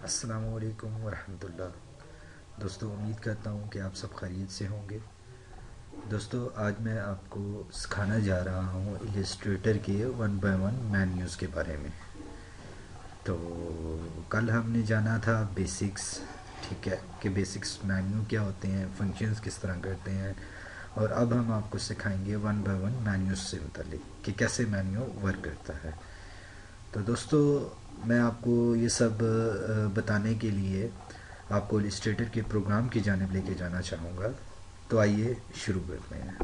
अस्सलामु अलैकुम वरहमतुल्लाह। दोस्तों, उम्मीद करता हूँ कि आप सब खैरियत से होंगे। दोस्तों, आज मैं आपको सिखाना जा रहा हूँ इलस्ट्रेटर के 1 by 1 मेन्यूज़ के बारे में। तो कल हमने जाना था बेसिक्स, ठीक है, कि बेसिक्स मेन्यू क्या होते हैं, फंक्शंस किस तरह करते हैं। और अब हम आपको सिखाएंगे 1 by 1 मेन्यूज़ से मुतालिक कि कैसे मेन्यू वर्क करता है। तो दोस्तों, मैं आपको ये सब बताने के लिए आपको इलस्ट्रेटर के प्रोग्राम की जानिब लेके जाना चाहूँगा। तो आइए शुरू करते हैं।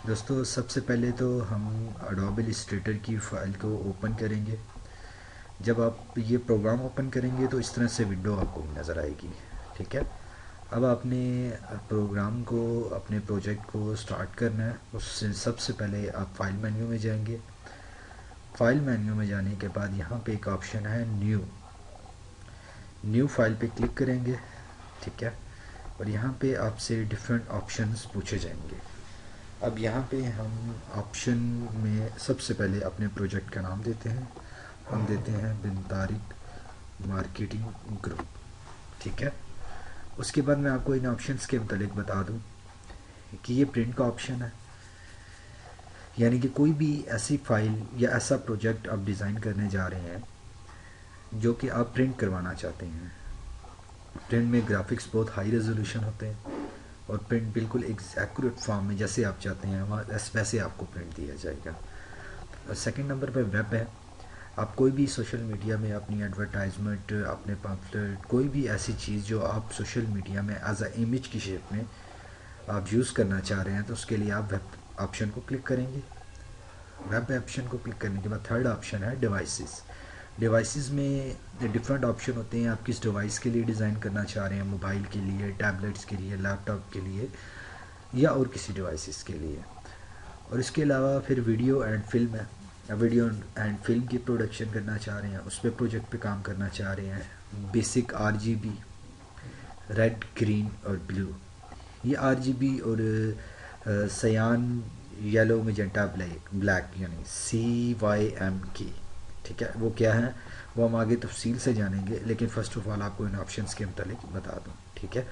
दोस्तों, सबसे पहले तो हम एडोब इलस्ट्रेटर की फ़ाइल को ओपन करेंगे। जब आप ये प्रोग्राम ओपन करेंगे तो इस तरह से विंडो आपको नज़र आएगी, ठीक है। अब आपने प्रोग्राम को, अपने प्रोजेक्ट को स्टार्ट करना है। उससे सबसे पहले आप फाइल मेन्यू में जाएंगे। फाइल मेन्यू में जाने के बाद यहाँ पे एक ऑप्शन है न्यू फाइल पे क्लिक करेंगे, ठीक है। और यहाँ पे आपसे डिफरेंट ऑप्शंस पूछे जाएंगे। अब यहाँ पे हम ऑप्शन में सबसे पहले अपने प्रोजेक्ट का नाम देते हैं। हम देते हैं बिन तारिक मार्केटिंग ग्रुप, ठीक है। उसके बाद मैं आपको इन ऑप्शंस के मुतालिक बता दूँ कि ये प्रिंट का ऑप्शन है, यानी कि कोई भी ऐसी फाइल या ऐसा प्रोजेक्ट आप डिज़ाइन करने जा रहे हैं जो कि आप प्रिंट करवाना चाहते हैं। प्रिंट में ग्राफिक्स बहुत हाई रेजोल्यूशन होते हैं और प्रिंट बिल्कुल एक्यूरेट फॉर्म में जैसे आप चाहते हैं वैसे आपको प्रिंट दिया जाएगा। और सेकंड नंबर पर वेब है। आप कोई भी सोशल मीडिया में अपनी एडवर्टाइजमेंट, अपने पम्फलेट, कोई भी ऐसी चीज़ जो आप सोशल मीडिया में एज अ इमेज की शेप में आप यूज़ करना चाह रहे हैं, तो उसके लिए आप वेब ऑप्शन को क्लिक करेंगे। वेब ऑप्शन को क्लिक करने के बाद थर्ड ऑप्शन है डिवाइसेस। डिवाइसेस में डिफरेंट ऑप्शन होते हैं। आप किस डिवाइस के लिए डिज़ाइन करना चाह रहे हैं, मोबाइल के लिए, टैबलेट्स के लिए, लैपटॉप के लिए या और किसी डिवाइसेस के लिए। और इसके अलावा फिर वीडियो एंड फिल्म है। वीडियो एंड फिल्म की प्रोडक्शन करना चाह रहे हैं, उस पर प्रोजेक्ट पे काम करना चाह रहे हैं। बेसिक RGB, रेड, ग्रीन और ब्लू। ये RGB और सयान, येलो, मेजेंटा, ब्लैक यानी CYMK, ठीक है, वो क्या है वो हम आगे तफसील से जानेंगे। लेकिन फ़र्स्ट ऑफ़ ऑल आपको इन ऑप्शंस के मतलब बता दूँ, ठीक है।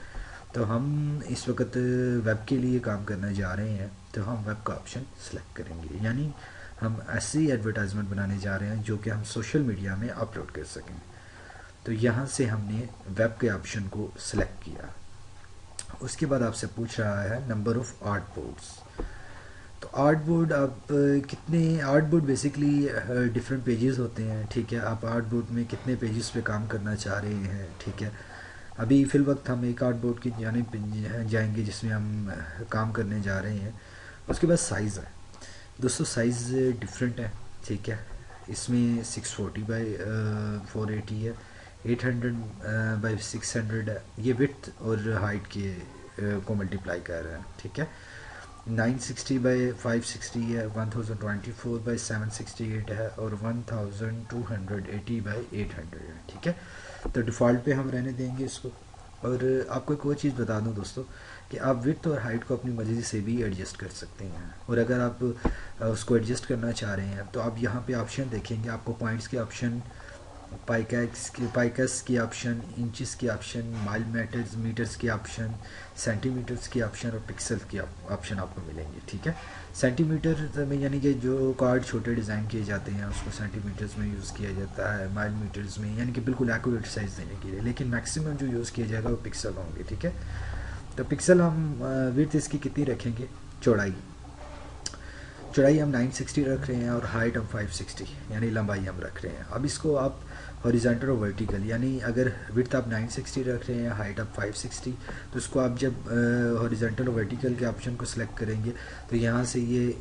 तो हम इस वक्त वेब के लिए काम करने जा रहे हैं, तो हम वेब का ऑप्शन सेलेक्ट करेंगे। यानी हम ऐसी एडवर्टाइजमेंट बनाने जा रहे हैं जो कि हम सोशल मीडिया में अपलोड कर सकें। तो यहाँ से हमने वेब के ऑप्शन को सिलेक्ट किया। उसके बाद आपसे पूछ रहा है नंबर ऑफ़ आर्ट बोर्ड्स। तो आर्ट बोर्ड, आप कितने art board basically different pages होते हैं, ठीक है। आप आर्ट बोर्ड में कितने पेजेस पे काम करना चाह रहे हैं, ठीक है। अभी फ़िल वक्त हम एक आर्ट बोर्ड की जानिब जाएंगे जिसमें हम काम करने जा रहे हैं। उसके बाद साइज़ है दोस्तों, साइज़ डिफरेंट है, ठीक है। इसमें 640 बाई 480 है, 800 बाई 600 है। ये विड्थ और हाइट के को मल्टीप्लाई कर रहे हैं, ठीक है। 960 बाई 560 है, 1024 बाई 768 है और 1280 बाई 800 है, ठीक है। तो डिफ़ॉल्ट पे हम रहने देंगे इसको। और आपको एक और चीज़ बता दूं दोस्तों कि आप विड्थ और हाइट को अपनी मर्ज़ी से भी एडजस्ट कर सकते हैं। और अगर आप उसको एडजस्ट करना चाह रहे हैं तो आप यहाँ पे ऑप्शन देखेंगे, आपको पॉइंट्स के ऑप्शन, पाइकस की ऑप्शन, इंचेस की ऑप्शन, माइल मीटर्स की ऑप्शन, सेंटीमीटर्स की ऑप्शन और पिक्सल की ऑप्शन आपको मिलेंगे, ठीक है। सेंटीमीटर में यानी कि जो कार्ड छोटे डिज़ाइन किए जाते हैं उसको सेंटीमीटर्स में यूज़ किया जाता है, माइल मीटर्स में यानी कि बिल्कुल एक्यूरेट साइज़ देने के लिए। लेकिन मैक्सिमम जो यूज़ किया जाएगा वो पिक्सल होंगे, ठीक है। तो पिक्सल हम विड्थ इसकी कितनी रखेंगे, चौड़ाई हम 960 रख रहे हैं और हाइट हम 560 यानी लंबाई हम रख रहे हैं। अब इसको आप हॉरिजॉन्टल और वर्टिकल, यानी अगर विड्थ आप 960 रख रहे हैं, हाइट आप 560, तो इसको आप जब हॉरिजॉन्टल और वर्टिकल के ऑप्शन को सिलेक्ट करेंगे तो यहाँ से ये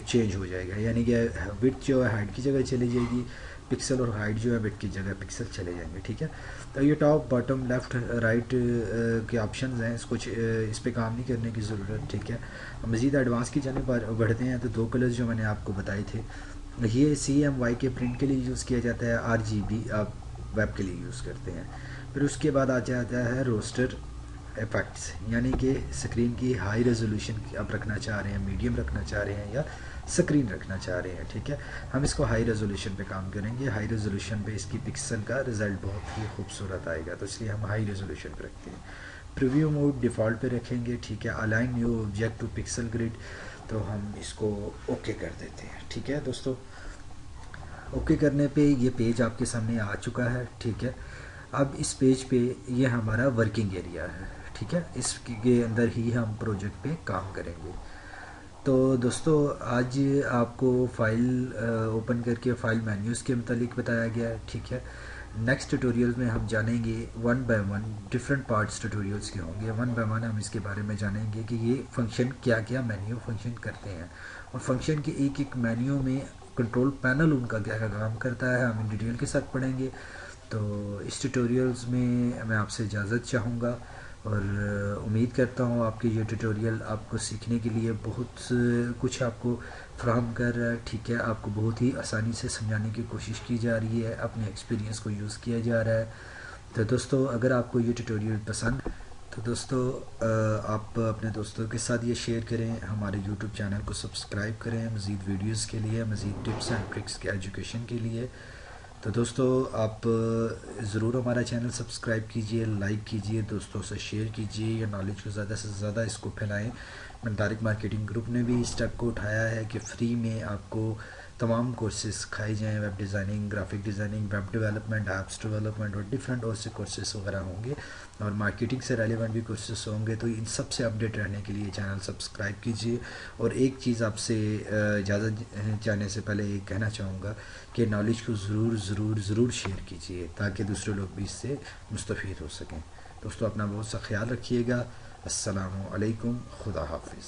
चेंज हो जाएगा, यानी कि विड्थ जो है हाइट की जगह चली जाएगी, पिक्सल और हाइट जो है विड्थ की जगह पिक्सल चले जाएंगे, ठीक है। तो ये टॉप, बॉटम, लेफ़्ट, राइट के ऑप्शंस हैं, इसको इस पर काम नहीं करने की ज़रूरत, ठीक है। मज़ीद एडवांस की जाने बढ़ते हैं तो दो कलर्स जो मैंने आपको बताए थे, ये CMY के प्रिंट के लिए यूज़ किया जाता है, RGB आप वेब के लिए यूज़ करते हैं। फिर उसके बाद आ जाता है रोस्टर इफेक्ट्स, यानी कि स्क्रीन की हाई रेजोल्यूशन आप रखना चाह रहे हैं, मीडियम रखना चाह रहे हैं या स्क्रीन रखना चाह रहे हैं, ठीक है। हम इसको हाई रेजोल्यूशन पे काम करेंगे, हाई रेजोल्यूशन पे इसकी पिक्सल का रिज़ल्ट बहुत ही खूबसूरत आएगा, तो इसलिए हम हाई रेजोल्यूशन पे रखते हैं। प्रीव्यू मोड डिफ़ॉल्ट पे रखेंगे, ठीक है। Align new object to pixel grid, तो हम इसको ओके कर देते हैं, ठीक है दोस्तों। ओके करने पे ये पेज आपके सामने आ चुका है, ठीक है। अब इस पेज पे ये हमारा वर्किंग एरिया है, ठीक है। इसके अंदर ही हम प्रोजेक्ट पे काम करेंगे। तो दोस्तों आज आपको फ़ाइल ओपन करके फ़ाइल मेन्यूज़ के मुतालिक बताया गया है, ठीक है। नेक्स्ट ट्यूटोरियल में हम जानेंगे one by one, different parts tutorials के होंगे, वन बाय वन हम इसके बारे में जानेंगे कि ये फंक्शन क्या क्या मेन्यू फंक्शन करते हैं, और फंक्शन के एक एक मेन्यू में कंट्रोल पैनल उनका क्या क्या काम करता है, हम इन डिटेल के साथ पढ़ेंगे। तो इस ट्यूटोरियल्स में मैं आपसे इजाज़त चाहूँगा, और उम्मीद करता हूँ आपके ये ट्यूटोरियल आपको सीखने के लिए बहुत कुछ आपको फ्राहम कर रहा है, ठीक है। आपको बहुत ही आसानी से समझाने की कोशिश की जा रही है, अपने एक्सपीरियंस को यूज़ किया जा रहा है। तो दोस्तों अगर आपको ये ट्यूटोरियल पसंद, तो दोस्तों आप अपने दोस्तों के साथ ये शेयर करें, हमारे यूट्यूब चैनल को सब्सक्राइब करें मज़ीद वीडियोज़ के लिए, मज़ीद टिप्स एंड ट्रिक्स के एजुकेशन के लिए। तो दोस्तों आप ज़रूर हमारा चैनल सब्सक्राइब कीजिए, लाइक कीजिए, दोस्तों से शेयर कीजिए, या नॉलेज को ज़्यादा से ज़्यादा इसको फैलाएं। मदारिक मार्केटिंग ग्रुप ने भी इस स्टेप को उठाया है कि फ्री में आपको तमाम कोर्सेज सिखाए जाएँ, web designing, graphic designing, web development, apps development और डिफरेंट और से कोर्सेज वगैरह होंगे, और मार्केटिंग से रेलिवेंट भी कोर्सेज होंगे। तो इन सब से अपडेट रहने के लिए चैनल सब्सक्राइब कीजिए। और एक चीज़ आपसे इजाज़त जाने से पहले ये कहना चाहूँगा कि नॉलेज को ज़रूर शेयर कीजिए, ताकि दूसरे लोग भी इससे मुस्तफ़ीद हो सकें। दोस्तों अपना बहुत सा ख्याल रखिएगा। अस्सलामु अलैकुम, खुदा हाफिज़।